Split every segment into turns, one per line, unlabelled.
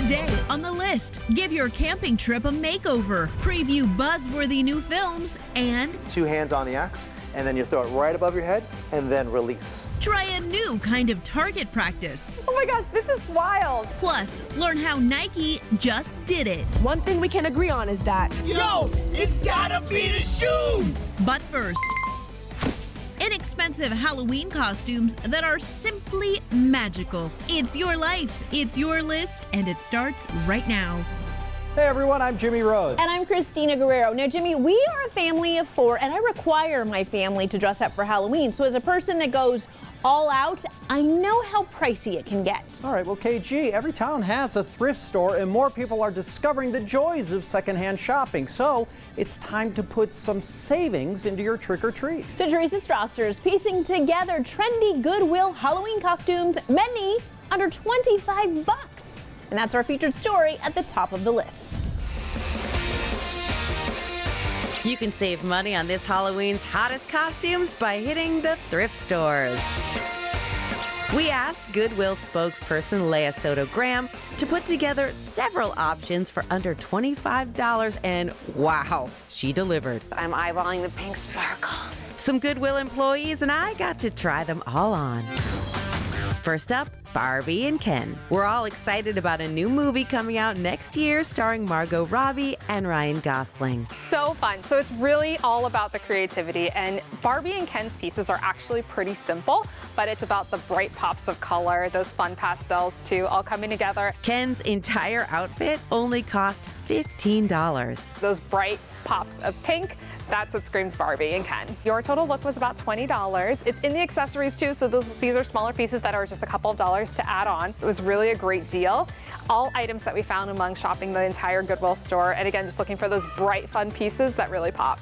Today on the list, give your camping trip a makeover, preview buzzworthy new films, and
2 hands on the axe, and then you throw it right above your head, and then release.
try a new kind of target practice.
Oh my gosh, this is wild.
Plus, learn how Nike just did it.
One thing we can agree on is that
Yo, it's gotta be the shoes!
But first, inexpensive Halloween costumes that are simply magical. It's your life, it's your list, and it starts right now.
Hey everyone, I'm Jimmy Rhodes.
And I'm Christina Guerrero. Now, Jimmy, we are a family of 4, and I require my family to dress up for Halloween. So as a person that goes all out, I know how pricey it can get.
All right, well, KG, every town has a thrift store, and more people are discovering the joys of secondhand shopping. So it's time to put some savings into your trick-or-treat.
So Teresa Strasser is piecing together trendy Goodwill Halloween costumes, many under 25 bucks. And that's our featured story at the top of the list.
You can save money on this Halloween's hottest costumes by hitting the thrift stores. We asked Goodwill spokesperson Leah Soto Graham to put together several options for under $25, and wow, she delivered.
I'm eyeballing the pink sparkles.
Some Goodwill employees and I got to try them all on. First up, Barbie and Ken. We're all excited about a new movie coming out next year starring Margot Robbie and Ryan Gosling.
So fun. So it's really all about the creativity, and Barbie and Ken's pieces are actually pretty simple, but it's about the bright pops of color, those fun pastels too, all coming together.
Ken's entire outfit only cost $15.
Those bright pops of pink, that's what screams Barbie and Ken. Your total look was about $20. It's in the accessories too, so these are smaller pieces that are just a couple of dollars to add on. It was really a great deal. All items that we found among shopping the entire Goodwill store, and again, just looking for those bright, fun pieces that really pop.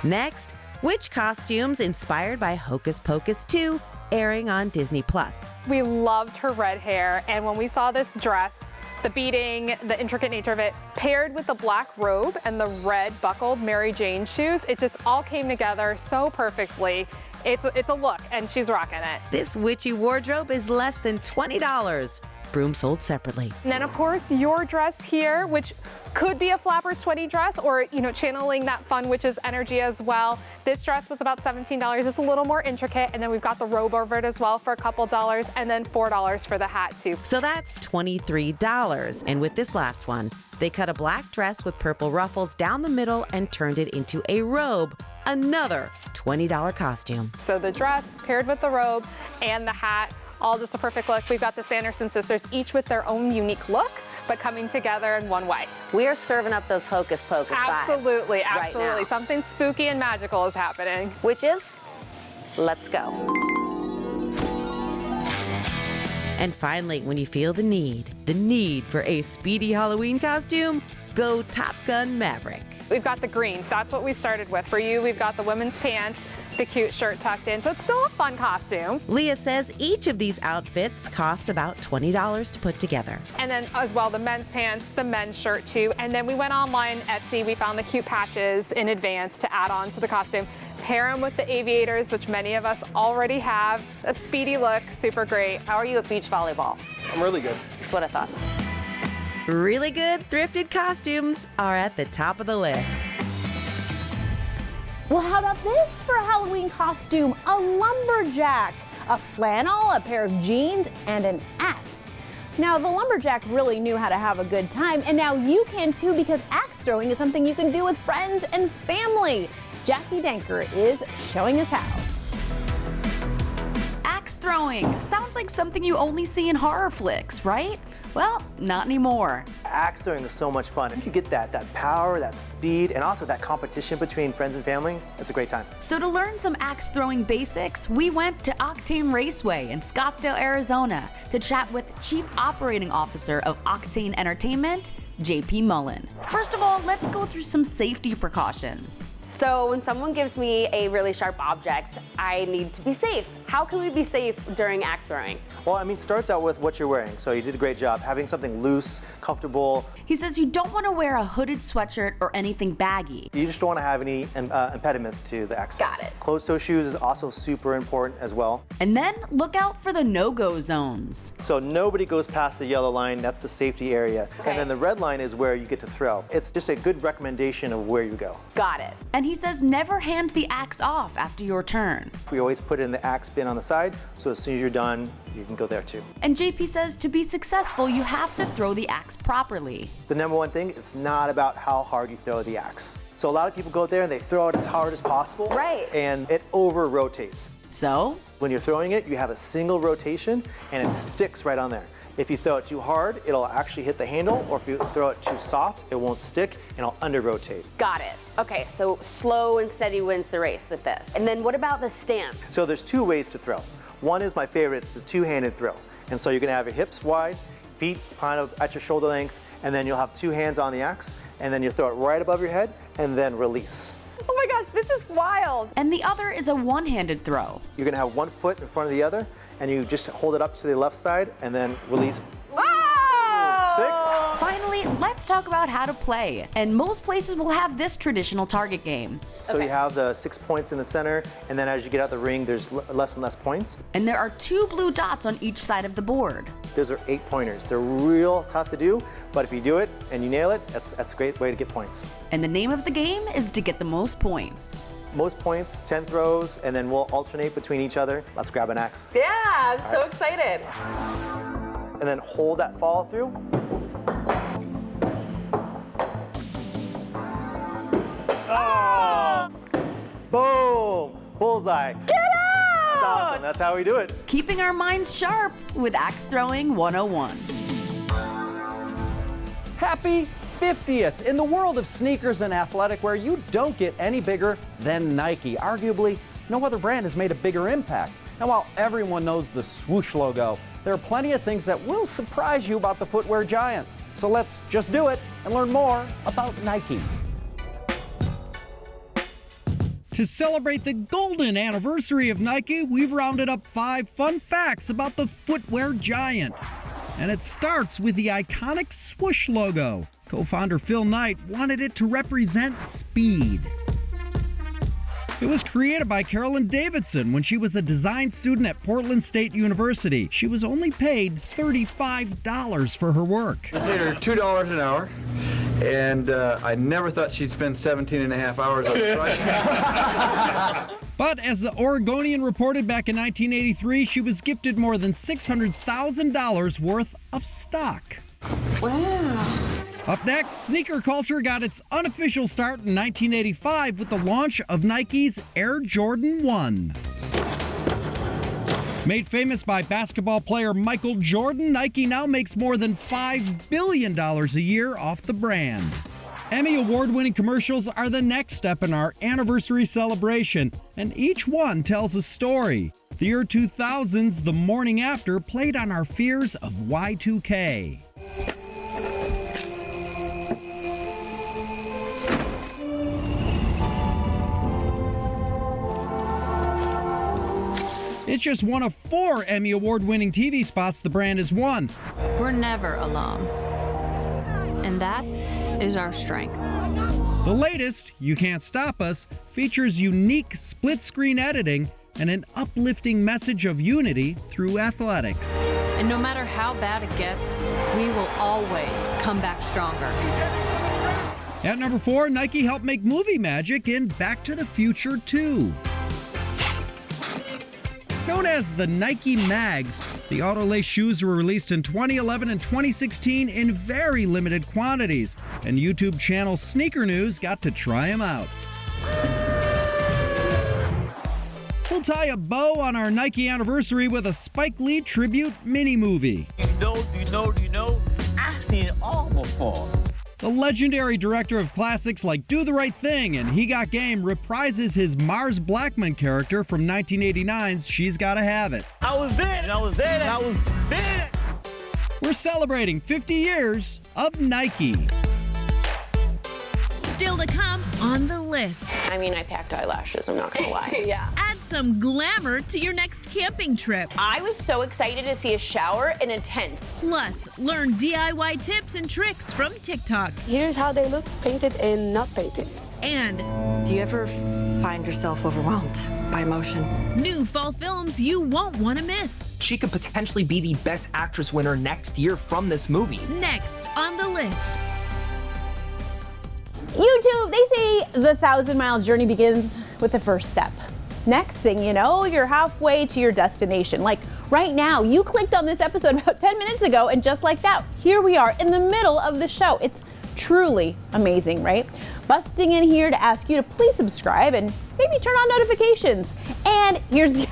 Next, witch costumes inspired by Hocus Pocus 2, airing on Disney+.
We loved her red hair, and when we saw this dress, the beading, the intricate nature of it, paired with the black robe and the red buckled Mary Jane shoes, it just all came together so perfectly. It's a look, and she's rocking it.
This witchy wardrobe is less than $20. Broom sold separately.
And then, of course, your dress here, which could be a Flappers 20 dress or, channeling that fun witch's energy as well. This dress was about $17. It's a little more intricate. And then we've got the robe over it as well for a couple dollars, and then $4 for the hat too.
So that's $23. And with this last one, they cut a black dress with purple ruffles down the middle and turned it into a robe. Another $20 costume.
So the dress paired with the robe and the hat, all just a perfect look. We've got the Sanderson sisters, each with their own unique look, but coming together in one way.
We are serving up those Hocus Pocus vibes.
Absolutely,
right
absolutely.
now.
Something spooky and magical is happening.
Which is, let's go.
And finally, when you feel the need for a speedy Halloween costume, go Top Gun Maverick.
We've got the green. That's what we started with. For you, we've got the women's pants, the cute shirt tucked in. So it's still a fun costume.
Leah says each of these outfits costs about $20 to put together.
And then as well, the men's pants, the men's shirt too. And then we went online, Etsy, we found the cute patches in advance to add on to the costume. Pair them with the aviators, which many of us already have. A speedy look, super great.
How are you at beach volleyball?
I'm really good.
That's what I thought.
Really good thrifted costumes are at the top of the list.
Well, how about this for a Halloween costume? A lumberjack, a flannel, a pair of jeans, and an axe. Now, the lumberjack really knew how to have a good time, and now you can too, because axe throwing is something you can do with friends and family. Jackie Danker is showing us how.
Axe throwing sounds like something you only see in horror flicks, right? Well, not anymore.
Axe throwing is so much fun. You get that power, that speed, and also that competition between friends and family. It's a great time.
So to learn some axe throwing basics, we went to Octane Raceway in Scottsdale, Arizona to chat with Chief Operating Officer of Octane Entertainment, JP Mullen. First of all, let's go through some safety precautions.
So when someone gives me a really sharp object, I need to be safe. How can we be safe during axe throwing?
Well, I mean, it starts out with what you're wearing. So you did a great job having something loose, comfortable.
He says you don't want to wear a hooded sweatshirt or anything baggy.
You just don't want to have any impediments to the axe.
Got it.
Closed-toe shoes is also super important as well.
And then look out for the no-go zones.
So nobody goes past the yellow line. That's the safety area.
Okay.
And then the red line is where you get to throw. It's just a good recommendation of where you go.
Got it.
And he says never hand the axe off after your turn.
We always put it in the axe bin on the side, so as soon as you're done, you can go there too.
And JP says to be successful, you have to throw the axe properly.
The number one thing, it's not about how hard you throw the axe. So a lot of people go there and they throw it as hard as possible.
Right.
And it over-rotates.
So
When you're throwing it, you have a single rotation and it sticks right on there. If you throw it too hard, it'll actually hit the handle, or if you throw it too soft, it won't stick and it'll under-rotate.
Got it. Okay, so slow and steady wins the race with this. And then what about the stance?
So there's two ways to throw. One is my favorite, it's the two-handed throw. And so you're gonna have your hips wide, feet kind of at your shoulder length, and then you'll have two hands on the axe, and then you throw it right above your head, and then release.
Oh my gosh, this is wild.
And the other is a one-handed throw.
You're gonna have one foot in front of the other, and you just hold it up to the left side, and then release.
Oh!
6.
Finally, let's talk about how to play. And most places will have this traditional target game.
So you have the 6 points in the center, and then as you get out the ring, there's less and less points.
And there are 2 blue dots on each side of the board.
Those are 8 pointers. They're real tough to do, but if you do it and you nail it, that's a great way to get points.
And the name of the game is to get the most points.
Most points, 10 throws, and then we'll alternate between each other. Let's grab an axe.
Yeah, I'm so excited.
And then hold that follow through. Oh! Boom! Bullseye.
Get out!
That's awesome. That's how we do it.
Keeping our minds sharp with Axe Throwing 101.
Happy 50th in the world of sneakers and athletic wear. You don't get any bigger than Nike. Arguably, no other brand has made a bigger impact. Now, while everyone knows the swoosh logo, there are plenty of things that will surprise you about the footwear giant. So let's just do it and learn more about Nike.
To celebrate the golden anniversary of Nike, we've rounded up 5 fun facts about the footwear giant. And it starts with the iconic swoosh logo. Co-founder Phil Knight wanted it to represent speed. It was created by Carolyn Davidson when she was a design student at Portland State University. She was only paid $35 for her work.
I paid her $2 an hour, and I never thought she'd spend 17 and a half hours on the project.
But as the Oregonian reported back in 1983, she was gifted more than $600,000 worth of stock.
Wow.
Up next, sneaker culture got its unofficial start in 1985 with the launch of Nike's Air Jordan 1. Made famous by basketball player Michael Jordan, Nike now makes more than $5 billion a year off the brand. Emmy award-winning commercials are the next step in our anniversary celebration, and each one tells a story. The year 2000's The Morning After played on our fears of Y2K. It's just one of 4 Emmy award-winning TV spots the brand has won.
We're never alone. And that is our strength.
The latest, You Can't Stop Us, features unique split-screen editing and an uplifting message of unity through athletics.
And no matter how bad it gets, we will always come back stronger.
At number 4, Nike helped make movie magic in Back to the Future 2. Known as the Nike Mags, the Autolace shoes were released in 2011 and 2016 in very limited quantities, and YouTube channel Sneaker News got to try them out. We'll tie a bow on our Nike anniversary with a Spike Lee tribute mini-movie.
You know, I've seen it all before.
The legendary director of classics like Do the Right Thing and He Got Game reprises his Mars Blackman character from 1989's She's Gotta Have It.
I was there.
We're celebrating 50 years of Nike.
Still Still to come on the list.
I mean, I packed eyelashes, I'm not gonna lie.
Yeah.
Add some glamour to your next camping trip.
I was so excited to see a shower in a tent.
Plus, learn DIY tips and tricks from TikTok.
Here's how they look painted and not painted.
And
do you ever find yourself overwhelmed by emotion?
New fall films you won't want to miss.
She could potentially be the Best Actress winner next year from this movie.
Next on the list.
YouTube, they say the 1,000-mile journey begins with the first step. Next thing you know, you're halfway to your destination. Like right now, you clicked on this episode about 10 minutes ago, and just like that, here we are in the middle of the show. It's truly amazing, right? Busting in here to ask you to please subscribe and maybe turn on notifications. And here's the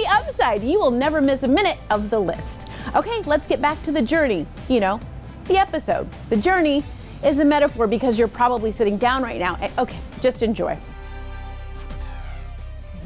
upside. You will never miss a minute of the list. Okay, let's get back to the journey. You know, the episode. The journey is a metaphor because you're probably sitting down right now. Okay, just enjoy.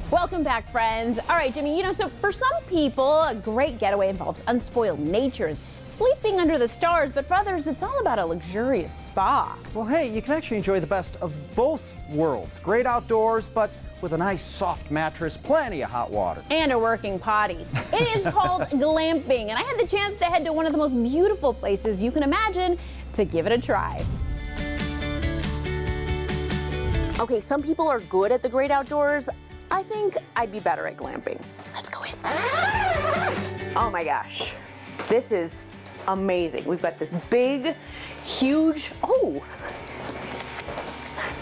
Welcome back, friends. All right, Jimmy, so for some people, a great getaway involves unspoiled nature and sleeping under the stars, but for others, it's all about a luxurious spa.
Well, hey, you can actually enjoy the best of both worlds. Great outdoors, but with a nice soft mattress, plenty of hot water.
And a working potty. It is called glamping, and I had the chance to head to one of the most beautiful places you can imagine to give it a try.
Okay, some people are good at the great outdoors. I think I'd be better at glamping. Let's go in. Oh my gosh, this is amazing. We've got this big, huge,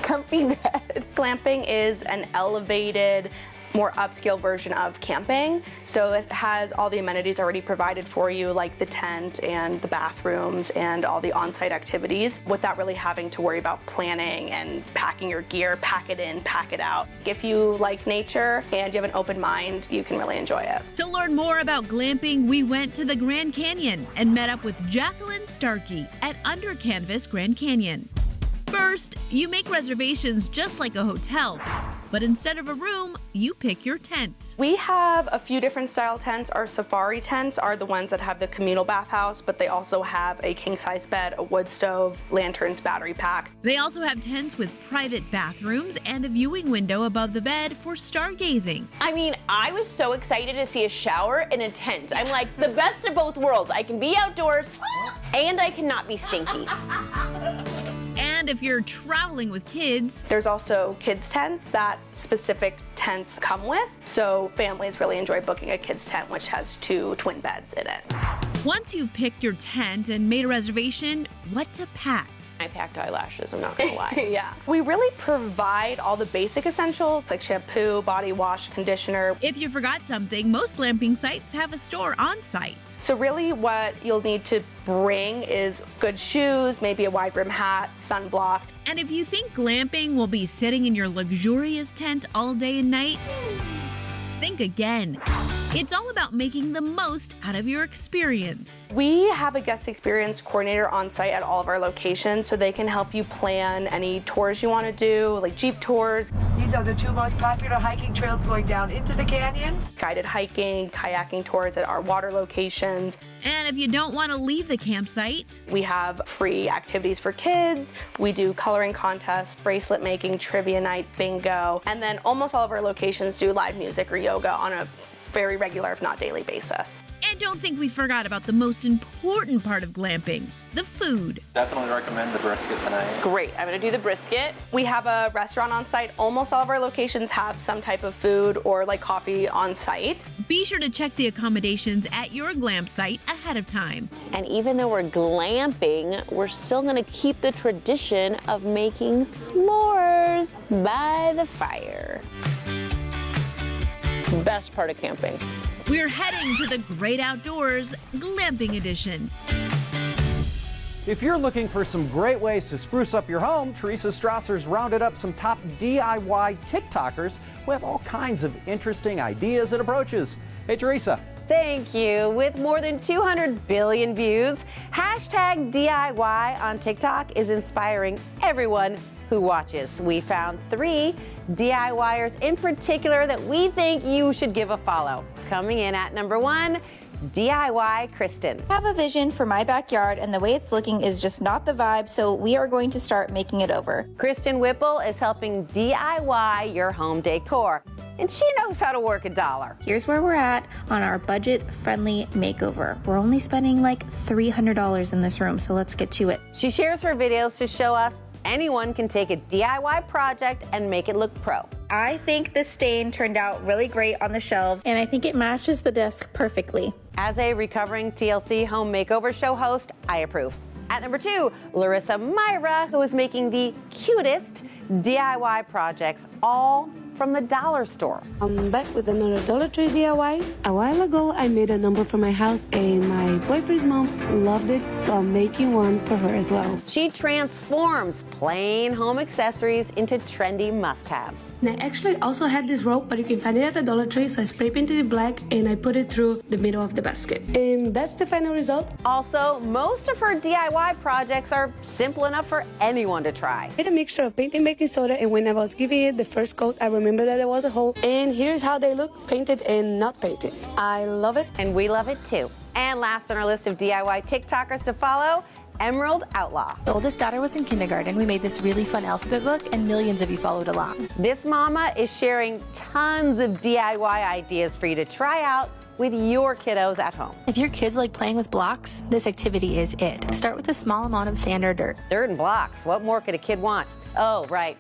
comfy bed.
Glamping is an elevated, more upscale version of camping. So it has all the amenities already provided for you, like the tent and the bathrooms and all the on-site activities, without really having to worry about planning and packing your gear, pack it in, pack it out. If you like nature and you have an open mind, you can really enjoy it.
To learn more about glamping, we went to the Grand Canyon and met up with Jacqueline Starkey at Under Canvas Grand Canyon. First, you make reservations just like a hotel, but instead of a room, you pick your tent.
We have a few different style tents. Our safari tents are the ones that have the communal bathhouse, but they also have a king-size bed, a wood stove, lanterns, battery packs.
They also have tents with private bathrooms and a viewing window above the bed for stargazing.
I mean, I was so excited to see a shower in a tent. I'm like, the best of both worlds. I can be outdoors and I cannot be stinky.
And if you're traveling with kids,
there's also kids tents that specific tents come with. So families really enjoy booking a kids tent, which has 2 twin beds in it.
Once you've picked your tent and made a reservation, what to pack?
I packed eyelashes, I'm not gonna lie.
Yeah. We really provide all the basic essentials like shampoo, body wash, conditioner.
If you forgot something, most glamping sites have a store on site.
So really what you'll need to bring is good shoes, maybe a wide brim hat, sunblock.
And if you think glamping will be sitting in your luxurious tent all day and night, think again. It's all about making the most out of your experience.
We have a guest experience coordinator on site at all of our locations, so they can help you plan any tours you want to do, like Jeep tours.
These are the 2 most popular hiking trails going down into the canyon.
Guided hiking, kayaking tours at our water locations.
And if you don't want to leave the campsite,
we have free activities for kids. We do coloring contests, bracelet making, trivia night, bingo. And then almost all of our locations do live music or yoga on a very regular, if not daily basis.
And don't think we forgot about the most important part of glamping, the food.
Definitely recommend the brisket tonight.
Great, I'm gonna do the brisket.
We have a restaurant on site. Almost all of our locations have some type of food or like coffee on site.
Be sure to check the accommodations at your glamp site ahead of time.
And even though we're glamping, we're still gonna keep the tradition of making s'mores by the fire. Best part of camping.
We're heading to the great outdoors, glamping edition.
If you're looking for some great ways to spruce up your home, Teresa Strasser's rounded up some top DIY TikTokers who have all kinds of interesting ideas and approaches. Hey, Teresa.
Thank you. With more than 200 billion views, hashtag DIY on TikTok is inspiring everyone who watches. We found 3 DIYers in particular that we think you should give a follow. Coming in at number 1,
DIY Kristen.
I have a vision for my backyard, and the way it's looking is just not the vibe, so we are going to start making it over.
Kristen Whipple is helping DIY your home decor, and she knows how to work a dollar.
Here's where we're at on our budget-friendly makeover. We're only spending like $300 in this room, so let's get to it.
She shares her videos to show us anyone can take a DIY project and make it look pro.
I think the stain turned out really great on the shelves, and I think it matches the desk perfectly.
As a recovering TLC home makeover show host, I approve. At number 2, Larissa Myra, who is making the cutest DIY projects, all from the dollar store.
I'm back with another Dollar Tree DIY. A while ago, I made a number for my house, and my boyfriend's mom loved it, so I'm making one for her as well.
She transforms plain home accessories into trendy must-haves.
And I actually also had this rope, but you can find it at the Dollar Tree, so I spray painted it black, and I put it through the middle of the basket. And that's the final result.
Also, most of her DIY projects are simple enough for anyone to try.
I did a mixture of paint and baking soda, and when I was giving it the first coat, I remember that there was a hole. And here's how they look, painted and not painted. I love it.
And we love it too. And last on our list of DIY TikTokers to follow, Emerald Outlaw.
The oldest daughter was in kindergarten. We made this really fun alphabet book, and millions of you followed along.
This mama is sharing tons of DIY ideas for you to try out with your kiddos at home.
If your kids like playing with blocks, this activity is it. Start with a small amount of sand or dirt.
Dirt and blocks, what more could a kid want? Oh, right,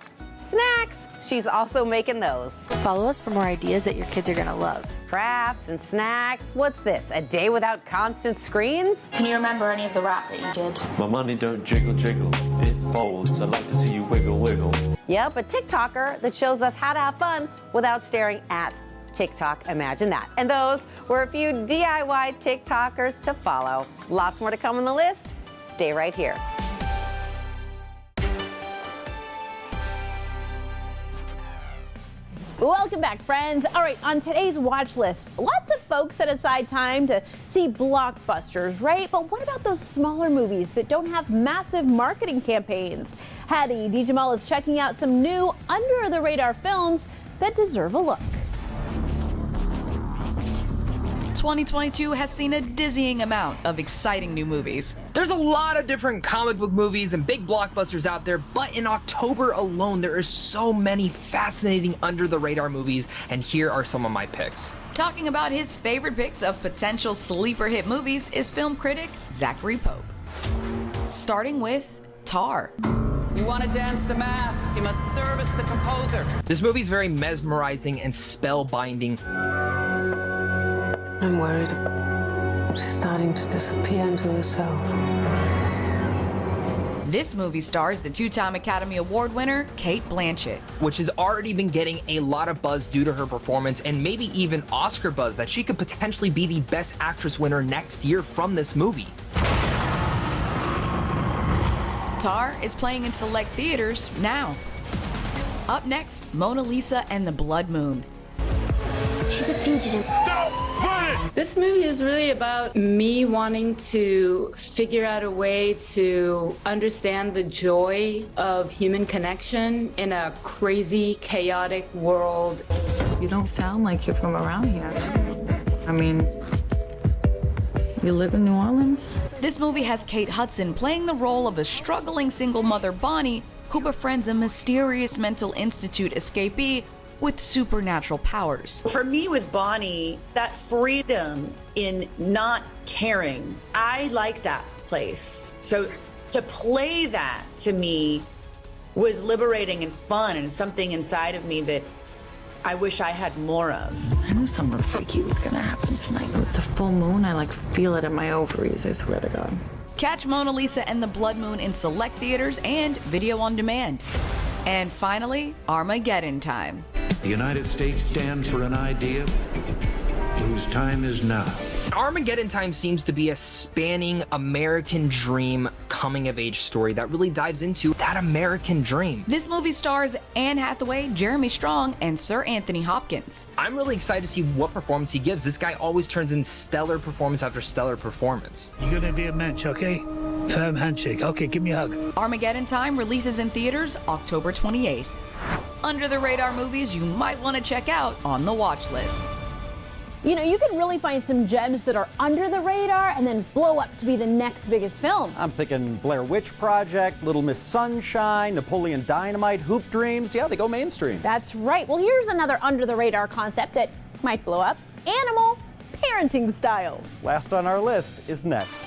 snacks. She's also making those.
Follow us for more ideas that your kids are gonna love.
Crafts and snacks. What's this, a day without constant screens?
Can you remember any of the rap that you did?
My money don't jiggle, jiggle. It folds. I like to see you wiggle, wiggle.
Yep, a TikToker that shows us how to have fun without staring at TikTok. Imagine that. And those were a few DIY TikTokers to follow. Lots more to come on the list. Stay right here.
Welcome back, friends. All right, on today's watch list, lots of folks set aside time to see blockbusters, right? But what about those smaller movies that don't have massive marketing campaigns? Hattie DeJamal is checking out some new under-the-radar films that deserve a look.
2022 has seen a dizzying amount of exciting new movies.
There's a lot of different comic book movies and big blockbusters out there, but in October alone, there are so many fascinating under-the-radar movies, and here are some of my picks.
Talking about his favorite picks of potential sleeper hit movies is film critic Zachary Pope. Starting with Tar.
You want to dance the mask, you must service the composer.
This movie is very mesmerizing and spellbinding.
I'm worried. She's starting to disappear into herself.
This movie stars the two-time Academy Award winner, Cate Blanchett.
Which has already been getting a lot of buzz due to her performance, and maybe even Oscar buzz that she could potentially be the Best Actress winner next year from this movie.
Tar is playing in select theaters now. Up next, Mona Lisa and the Blood Moon.
She's a fugitive. This movie is really about me wanting to figure out a way to understand the joy of human connection in a crazy, chaotic world.
You don't sound like you're from around here. I mean, you live in New Orleans?
This movie has Kate Hudson playing the role of a struggling single mother, Bonnie, who befriends a mysterious mental institute escapee with supernatural powers.
For me with Bonnie, that freedom in not caring, I like that place. So to play that to me was liberating and fun and something inside of me that I wish I had more of.
I knew something freaky was gonna happen tonight. It's a full moon, I feel it in my ovaries, I swear to God.
Catch Mona Lisa and the Blood Moon in select theaters and video on demand. And finally, Armageddon Time.
The United States stands for an idea whose time is now.
Armageddon Time seems to be a spanning American dream coming-of-age story that really dives into that American dream.
This movie stars Anne Hathaway, Jeremy Strong, and Sir Anthony Hopkins.
I'm really excited to see what performance he gives. This guy always turns in stellar performance after stellar performance.
You're gonna be a mensch, okay? Firm handshake. Okay, give me a hug.
Armageddon Time releases in theaters October 28th. Under the radar movies you might want to check out on the watch list.
You know, you can really find some gems that are under the radar and then blow up to be the next biggest film.
I'm thinking Blair Witch Project, Little Miss Sunshine, Napoleon Dynamite, Hoop Dreams. Yeah, they go mainstream.
That's right. Well, here's another under the radar concept that might blow up. Animal parenting styles.
Last on our list is next.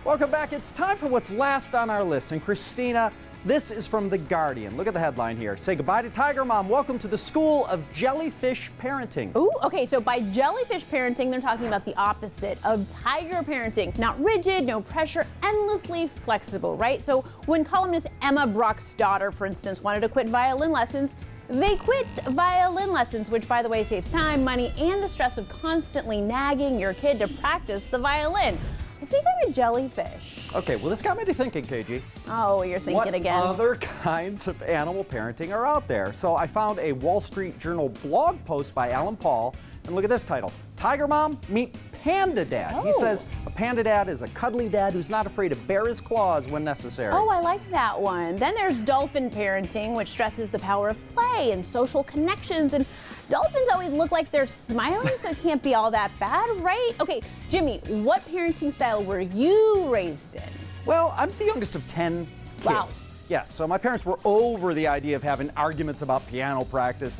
Welcome back. It's time for what's last on our list. And Christina, this is from The Guardian. Look at the headline here. Say goodbye to Tiger Mom. Welcome to the school of jellyfish parenting.
Ooh, okay, so by jellyfish parenting, they're talking about the opposite of tiger parenting. Not rigid, no pressure, endlessly flexible, right? So when columnist Emma Brock's daughter, for instance, wanted to quit violin lessons, they quit violin lessons, which, by the way, saves time, money, and the stress of constantly nagging your kid to practice the violin. I think I'm a jellyfish.
Okay, well, this got me to thinking, KG.
Oh, you're thinking again.
What other kinds of animal parenting are out there? So I found a Wall Street Journal blog post by Alan Paul, and look at this title, Tiger Mom, Meet Panda Dad.
Oh.
He says a panda dad is a cuddly dad who's not afraid to bare his claws when necessary.
Oh, I like that one. Then there's dolphin parenting, which stresses the power of play and social connections. And dolphins always look like they're smiling, so it can't be all that bad, right? Okay, Jimmy, what parenting style were you raised in?
Well, I'm the youngest of 10 kids.
Wow.
Yeah, so my parents were over the idea of having arguments about piano practice.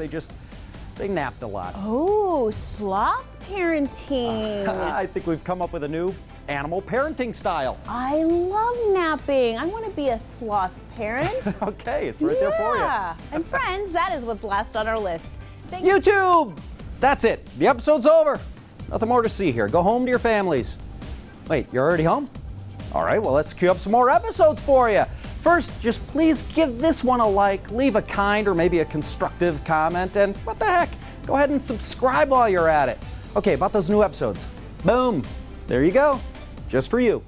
They napped a lot.
Oh, sloth parenting.
I think we've come up with a new animal parenting style.
I love napping. I want to be a sloth parent.
Okay, it's right there for you.
Yeah. And friends, that is what's last on our list.
YouTube! That's it. The episode's over. Nothing more to see here. Go home to your families. Wait, you're already home? All right, well, let's queue up some more episodes for you. First, just please give this one a like, leave a kind or maybe a constructive comment, and what the heck, go ahead and subscribe while you're at it. Okay, about those new episodes. Boom. There you go. Just for you.